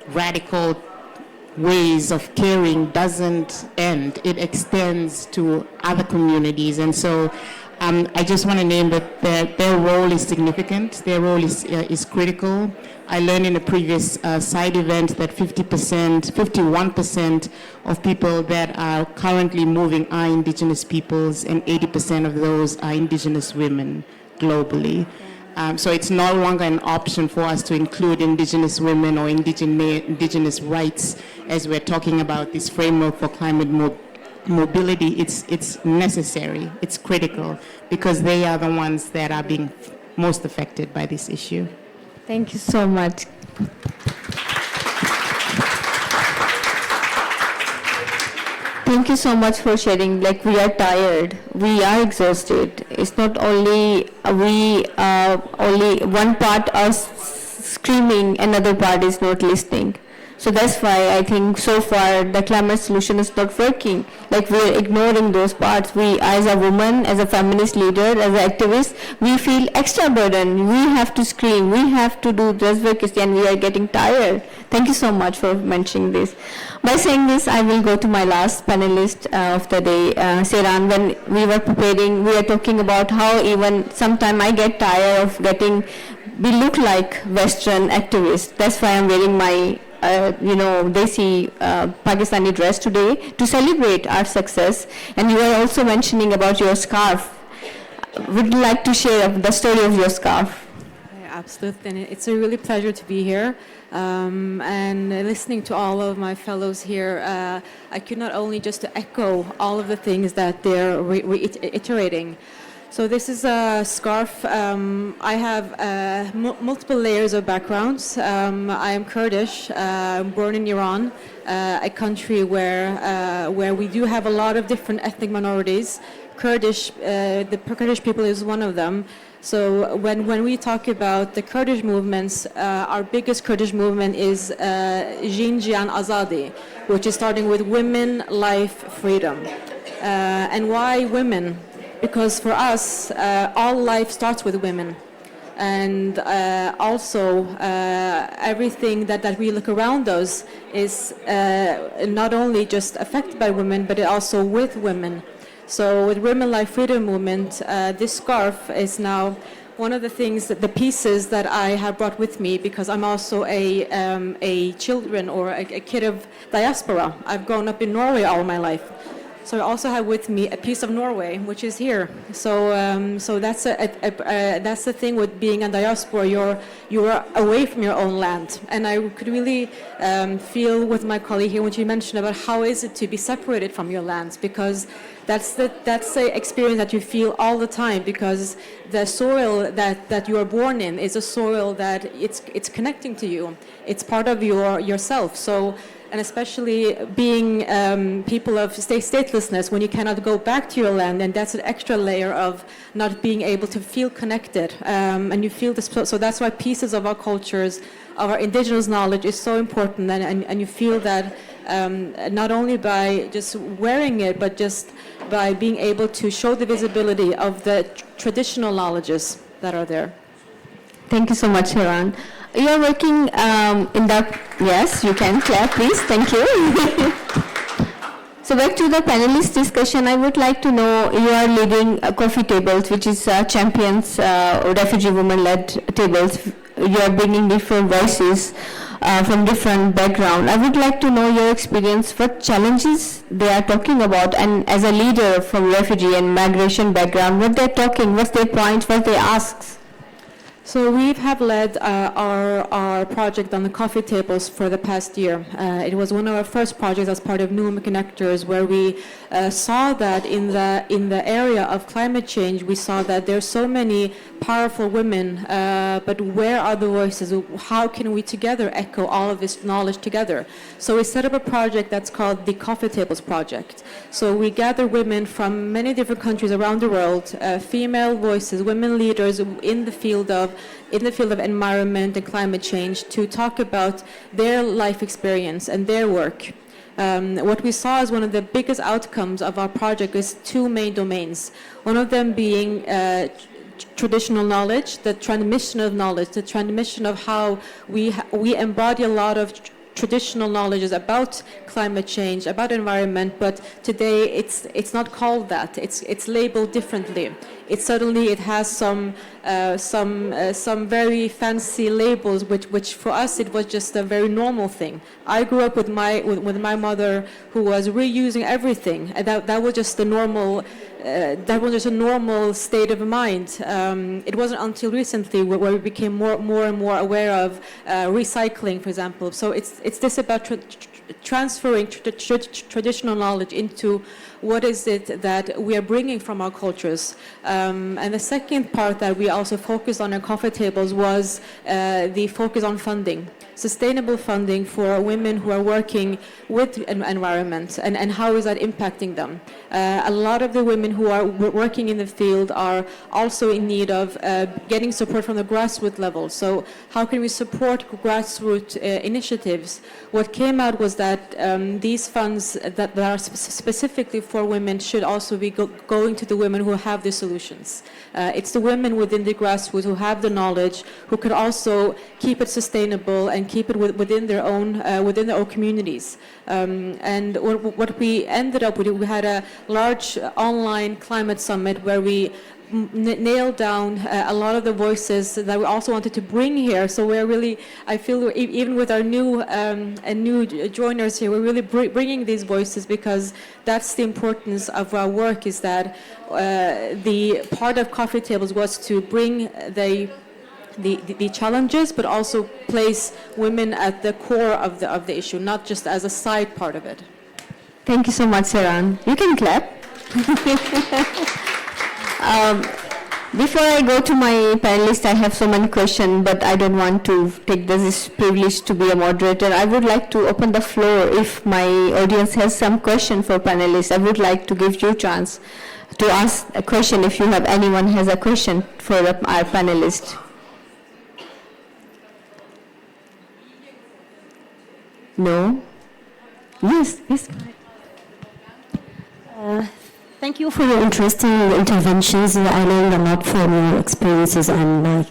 radical ways of caring doesn't end. It extends to other communities. And so I just want to name that their role is significant. Their role is critical. I learned in a previous side event that 51% of people that are currently moving are indigenous peoples, and 80% of those are indigenous women globally. So it's no longer an option for us to include indigenous women or indigenous rights as we're talking about this framework for climate mobility. It's necessary, it's critical, because they are the ones that are being most affected by this issue. Thank you so much. Thank you so much for sharing. Like, we are tired, we are exhausted. It's not only only one part is screaming, another part is not listening. So that's why I think so far the climate solution is not working. Like, we're ignoring those parts. We, as a woman, as a feminist leader, as an activist, we feel extra burden. We have to scream, we have to do this work, and we are getting tired. Thank you so much for mentioning this. By saying this, I will go to my last panelist of the day, Seyran. When we were preparing, we were talking about how even sometimes I get tired of we look like Western activists. That's why I'm wearing my Desi Pakistani dress today to celebrate our success. And you were also mentioning about your scarf. Would you like to share the story of your scarf? Absolutely, and it's a really pleasure to be here. And listening to all of my fellows here, I could not only just echo all of the things that they're reiterating. So this is a scarf. I have multiple layers of backgrounds. I am Kurdish, born in Iran, a country where we do have a lot of different ethnic minorities. The Kurdish people is one of them. So when we talk about the Kurdish movements, our biggest Kurdish movement is Jin Jiyan Azadi, which is starting with women, life, freedom. And why women? Because for us, all life starts with women. And also, everything that we look around us is not only just affected by women, but also with women. So with Women Life Freedom Movement, this scarf is now one of the things, the pieces that I have brought with me, because I'm also a children or a kid of diaspora. I've grown up in Norway all my life. So I also have with me a piece of Norway, which is here. So that's that's the thing with being a diaspora. You're away from your own land, and I could really feel with my colleague here when she mentioned about how is it to be separated from your lands, because that's the experience that you feel all the time, because the soil that you are born in is a soil that it's connecting to you. It's part of yourself. So. And especially being people of statelessness, when you cannot go back to your land, and that's an extra layer of not being able to feel connected. And you feel this, so that's why pieces of our cultures, of our indigenous knowledge is so important, and you feel that not only by just wearing it, but just by being able to show the visibility of the traditional knowledges that are there. Thank you so much, Hiran. You are working in that, yes, you can clap, please, thank you. So back to the panelist discussion, I would like to know, you are leading coffee tables, which is champions refugee women-led tables. You are bringing different voices from different backgrounds. I would like to know your experience, what challenges they are talking about, and as a leader from refugee and migration background, what they're talking, what's their points, what they ask. So we have led our project on the coffee tables for the past year. It was one of our first projects as part of New Women Connectors, where we saw that in the area of climate change, we saw that there's so many powerful women, but where are the voices? How can we together echo all of this knowledge together? So we set up a project that's called the Coffee Tables Project. So we gather women from many different countries around the world, female voices, women leaders in the field of environment and climate change, to talk about their life experience and their work. What we saw as one of the biggest outcomes of our project is two main domains. One of them being traditional knowledge, the transmission of knowledge, the transmission of how we embody a lot of traditional knowledges about climate change, about environment, but today it's not called that. It's labeled differently. It has some very fancy labels, which for us it was just a very normal thing. I grew up with my mother, who was reusing everything, and that was just the normal. That was just a normal state of mind. It wasn't until recently where we became more and more aware of recycling, for example. So it's this about transferring traditional knowledge into what is it that we are bringing from our cultures. And the second part that we also focused on coffee tables was the focus on funding. Sustainable funding for women who are working with environment, and how is that impacting them. A lot of the women who are working in the field are also in need of getting support from the grassroots level. So how can we support grassroots initiatives? What came out was that these funds that are specifically for women should also be going to the women who have the solutions. It's the women within the grassroots who have the knowledge, who could also keep it sustainable and keep it within their own communities. And what we ended up with, we had a large online climate summit where we nailed down a lot of the voices that we also wanted to bring here. So we're really, I feel, even with our new joiners here, we're really bringing these voices, because that's the importance of our work, is that the part of coffee tables was to bring the challenges, but also place women at the core of the issue, not just as a side part of it. Thank you so much, Saran. You can clap. Before I go to my panelists, I have so many questions, but I don't want to take this privilege to be a moderator. I would like to open the floor. If my audience has some question for panelists, I would like to give you a chance to ask a question if you have anyone has a question for our panelists. No? Yes, yes. Thank you for your interesting interventions. I learned a lot from your experiences and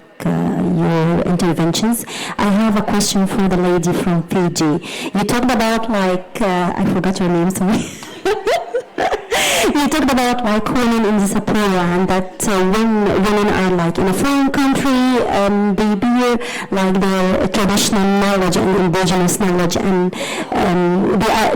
your interventions. I have a question for the lady from Fiji. You talked about I forgot your name, sorry. You talked about women in diaspora and that when women are in a foreign country, they bear their traditional knowledge and indigenous knowledge, and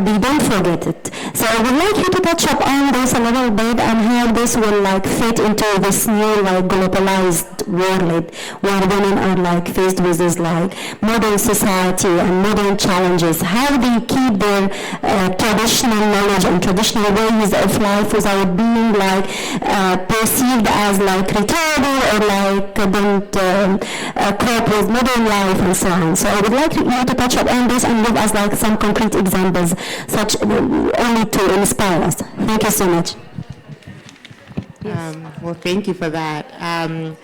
they don't forget it. So I would like you to touch up on this a little bit and how this will fit into this new globalized world where women are faced with this modern society and modern challenges. How they keep their traditional knowledge and traditional ways of life without being perceived as retarded or don't cope with modern life and so on. So I would like you to touch up on this and give us some concrete examples, such only to inspire us. Thank you so much. Well, thank you for that.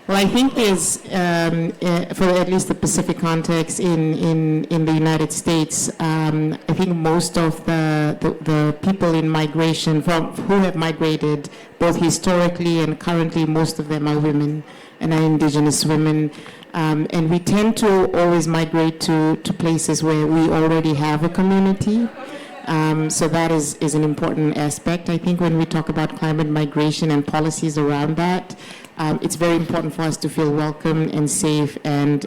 Well, I think there's, for at least the Pacific context in the United States, I think most of the people in migration who have migrated, both historically and currently, most of them are women and are indigenous women. And we tend to always migrate to places where we already have a community. So that is an important aspect. I think when we talk about climate migration and policies around that, it's very important for us to feel welcome and safe and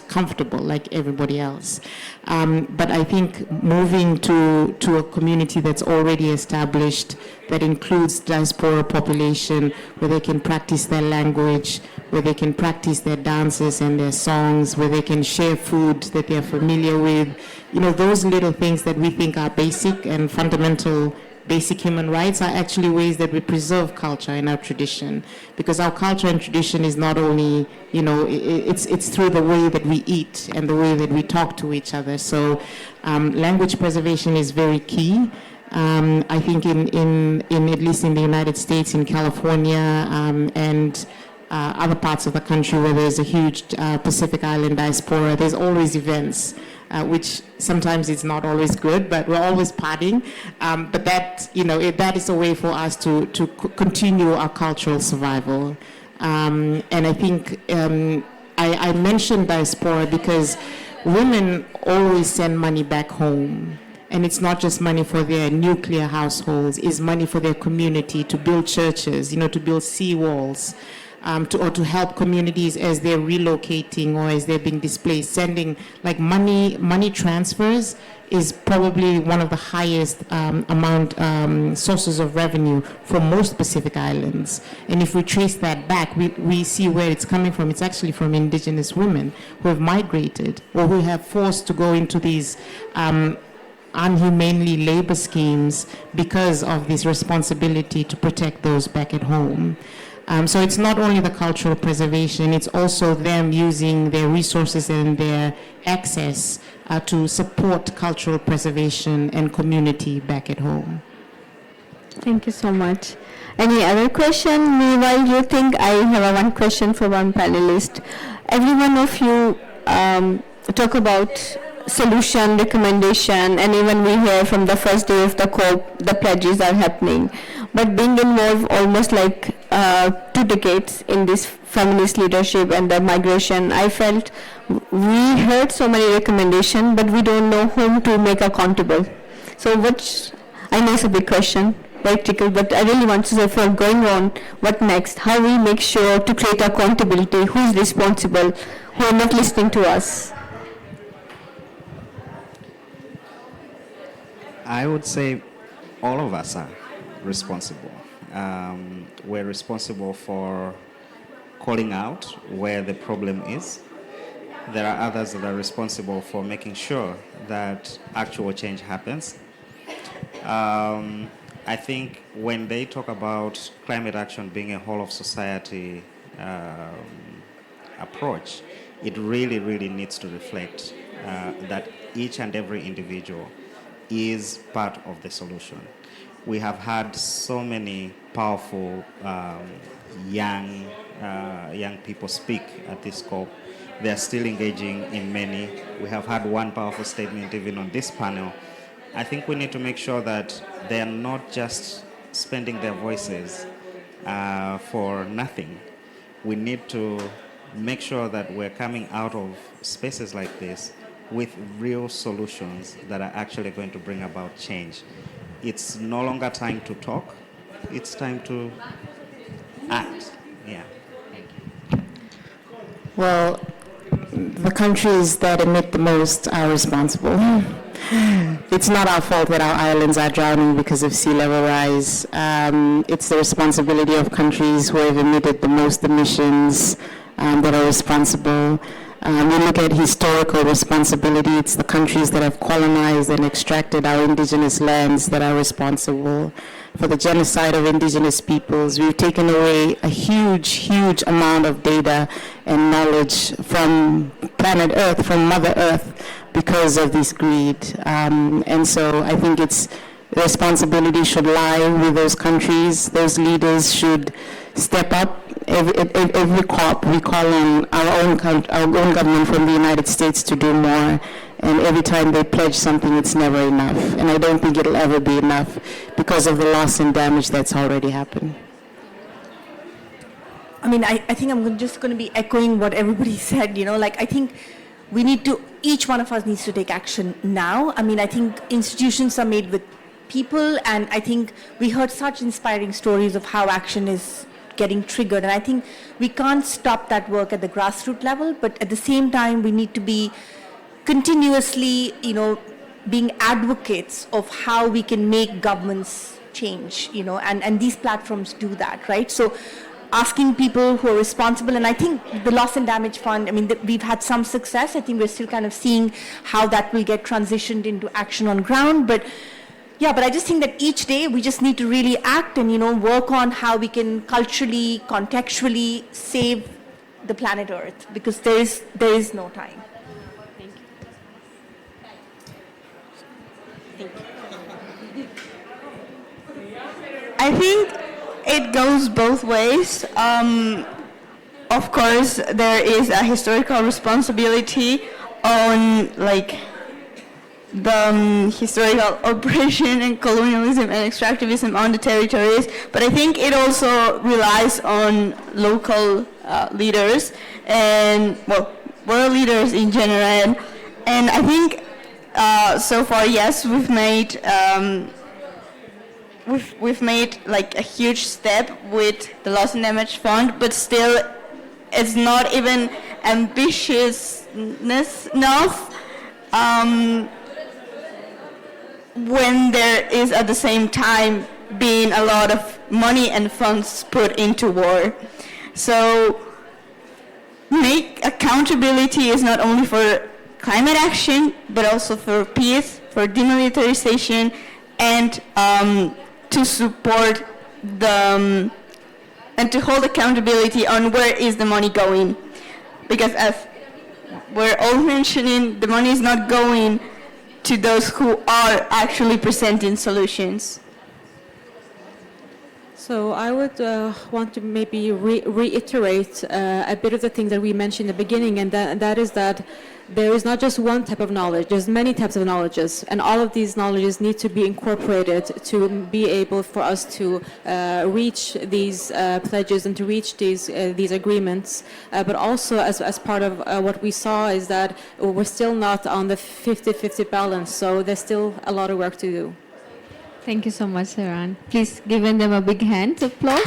comfortable like everybody else. But I think moving to a community that's already established, that includes diaspora population, where they can practice their language, where they can practice their dances and their songs, where they can share food that they're familiar with, those little things that we think are basic and fundamental basic human rights are actually ways that we preserve culture and our tradition, because our culture and tradition is not only, it's through the way that we eat and the way that we talk to each other. So language preservation is very key. I think in at least in the United States, in California, and other parts of the country where there's a huge Pacific Island diaspora, there's always events. Which sometimes it's not always good, but we're always partying. But that, that is a way for us to continue our cultural survival. And I think I mentioned diaspora because women always send money back home. And it's not just money for their nuclear households, it's money for their community, to build churches, to build seawalls. Or to help communities as they're relocating or as they're being displaced. Sending money transfers is probably one of the highest sources of revenue for most Pacific Islands. And if we trace that back, we see where it's coming from. It's actually from indigenous women who have migrated or who have forced to go into these unhumanely labor schemes because of this responsibility to protect those back at home. So it's not only the cultural preservation, it's also them using their resources and their access to support cultural preservation and community back at home. Thank you so much. Any other question? Meanwhile, you think I have one question for one panelist. Every one of you talk about solution, recommendation, and even we hear from the first day of the COP, the pledges are happening. But being involved almost 2 decades in this feminist leadership and the migration, I felt we heard so many recommendations, but we don't know whom to make accountable. So I know it's a big question, very tricky, but I really want to say for going on, what next? How we make sure to create accountability, who's responsible, who are not listening to us? I would say all of us are responsible. We're responsible for calling out where the problem is. There are others that are responsible for making sure that actual change happens. I think when they talk about climate action being a whole of society approach, it really, really needs to reflect that each and every individual is part of the solution. We have had so many powerful young people speak at this COP. They are still engaging in many. We have had one powerful statement even on this panel. I think we need to make sure that they are not just spending their voices for nothing. We need to make sure that we're coming out of spaces like this with real solutions that are actually going to bring about change. It's no longer time to talk, it's time to act. Yeah. Thank you. Well, the countries that emit the most are responsible. It's not our fault that our islands are drowning because of sea level rise. It's the responsibility of countries who have emitted the most emissions that are responsible. We look at historical responsibility. It's the countries that have colonized and extracted our indigenous lands that are responsible. For the genocide of indigenous peoples, we've taken away a huge, huge amount of data and knowledge from planet Earth, from Mother Earth, because of this greed. And so I think the responsibility should lie with those countries. Those leaders should step up. Every COP, we call on our own government from the United States to do more. And every time they pledge something, it's never enough. And I don't think it'll ever be enough because of the loss and damage that's already happened. I mean, I think I'm just going to be echoing what everybody said, I think we need to, each one of us needs to take action now. I mean, I think institutions are made with people, and I think we heard such inspiring stories of how action is getting triggered. And I think we can't stop that work at the grassroots level, but at the same time, we need to be continuously, being advocates of how we can make governments change, and these platforms do that, right? So asking people who are responsible, and I think the Loss and Damage Fund, we've had some success. I think we're still kind of seeing how that will get transitioned into action on ground, but I just think that each day we just need to really act and, work on how we can culturally, contextually save the planet Earth, because there is no time. I think it goes both ways. Of course, there is a historical responsibility on the historical oppression and colonialism and extractivism on the territories, but I think it also relies on local leaders and world leaders in general. And I think so far, yes, we've made a huge step with the Loss and Damage Fund, but still it's not even ambitious enough when there is at the same time being a lot of money and funds put into war. So make accountability is not only for climate action, but also for peace, for demilitarization, and to support and to hold accountability on where is the money going. Because as we're all mentioning, the money is not going to those who are actually presenting solutions. So I would want to maybe reiterate a bit of the things that we mentioned in the beginning, and that is that there is not just one type of knowledge, there's many types of knowledges, and all of these knowledges need to be incorporated to be able for us to reach these pledges and to reach these agreements. But also as part of what we saw is that we're still not on the 50-50 balance, so there's still a lot of work to do. Thank you so much, Saran. Please give them a big hand of applause.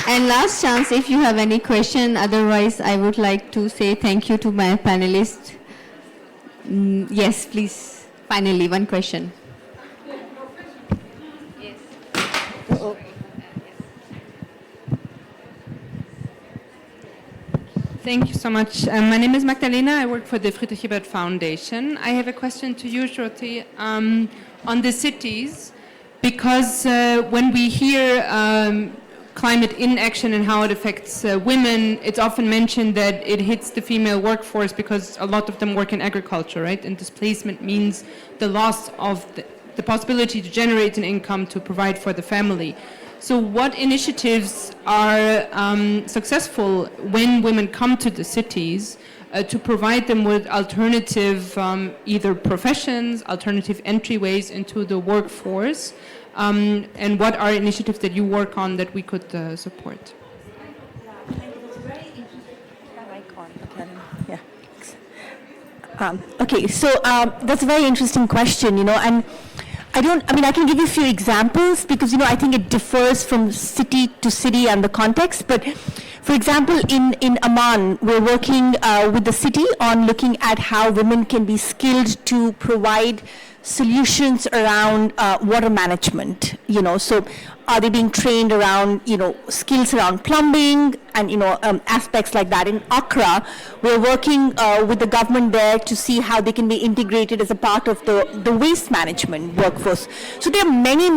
And last chance if you have any question. Otherwise, I would like to say thank you to my panelists. Yes, please. Finally, one question. Yes. Thank you so much. My name is Magdalena. I work for the Friedrich-Ebert Foundation. I have a question to you, Shruti, on the cities, because when we hear climate inaction and how it affects women, it's often mentioned that it hits the female workforce because a lot of them work in agriculture, right? And displacement means the loss of the possibility to generate an income to provide for the family. So what initiatives are successful when women come to the cities to provide them with alternative either professions, alternative entryways into the workforce, and what are initiatives that you work on that we could support? Okay, so that's a very interesting question, and I can give you a few examples because, I think it differs from city to city and the context. But for example, in Amman, we're working with the city on looking at how women can be skilled to provide solutions around water management, so are they being trained around, skills around plumbing and, aspects like that. In Accra, we're working with the government there to see how they can be integrated as a part of the waste management workforce. So there are many,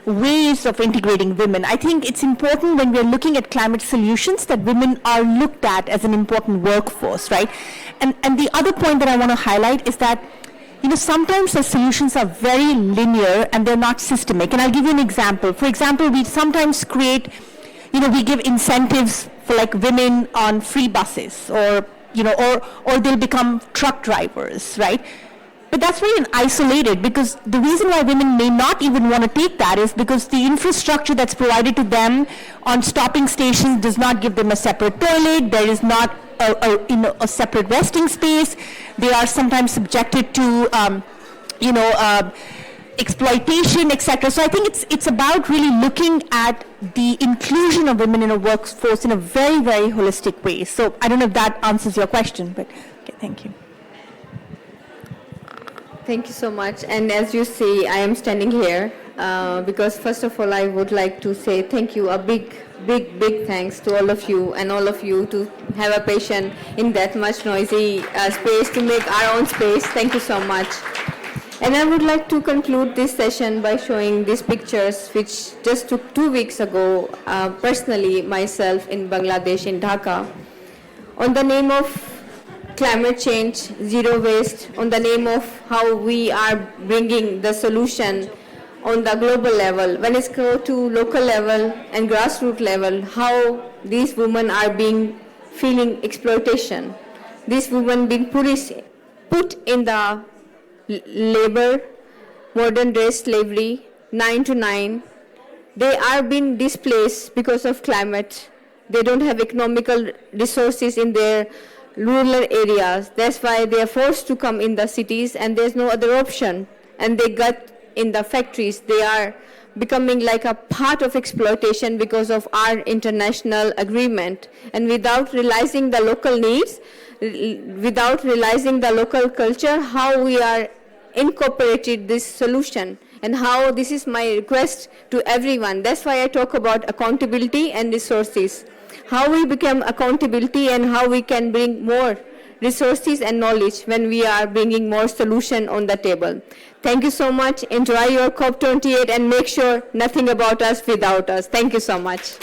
ways of integrating women. I think it's important when we're looking at climate solutions that women are looked at as an important workforce, right? And the other point that I want to highlight is that sometimes the solutions are very linear and they're not systemic. And I'll give you an example. For example, we sometimes create, we give incentives for like women on free buses or they'll become truck drivers, right? But that's very isolated because the reason why women may not even want to take that is because the infrastructure that's provided to them on stopping stations does not give them a separate toilet. There is not a separate resting space. They are sometimes subjected to, exploitation, etc. So I think it's about really looking at the inclusion of women in a workforce in a very, very holistic way. So I don't know if that answers your question, but okay, thank you. Thank you so much. And as you see, I am standing here because first of all, I would like to say thank you, a big thanks to all of you and all of you to have a patience in that much noisy space to make our own space. Thank you so much. And I would like to conclude this session by showing these pictures which just took 2 weeks ago, personally myself in Bangladesh, in Dhaka, on the name of climate change, zero waste, on the name of how we are bringing the solution on the global level. When it's go to local level and grassroots level, how these women are feeling exploitation. These women being put in the labor, modern day slavery, 9 to 9. They are being displaced because of climate. They don't have economical resources in their rural areas. That's why they are forced to come in the cities and there's no other option. And they got in the factories. They are becoming like a part of exploitation because of our international agreement. And without realizing the local needs, without realizing the local culture, how we are incorporated this solution and how this is my request to everyone. That's why I talk about accountability and resources. How we become accountability and how we can bring more resources and knowledge when we are bringing more solution on the table. Thank you so much. Enjoy your COP28 and make sure nothing about us without us. Thank you so much.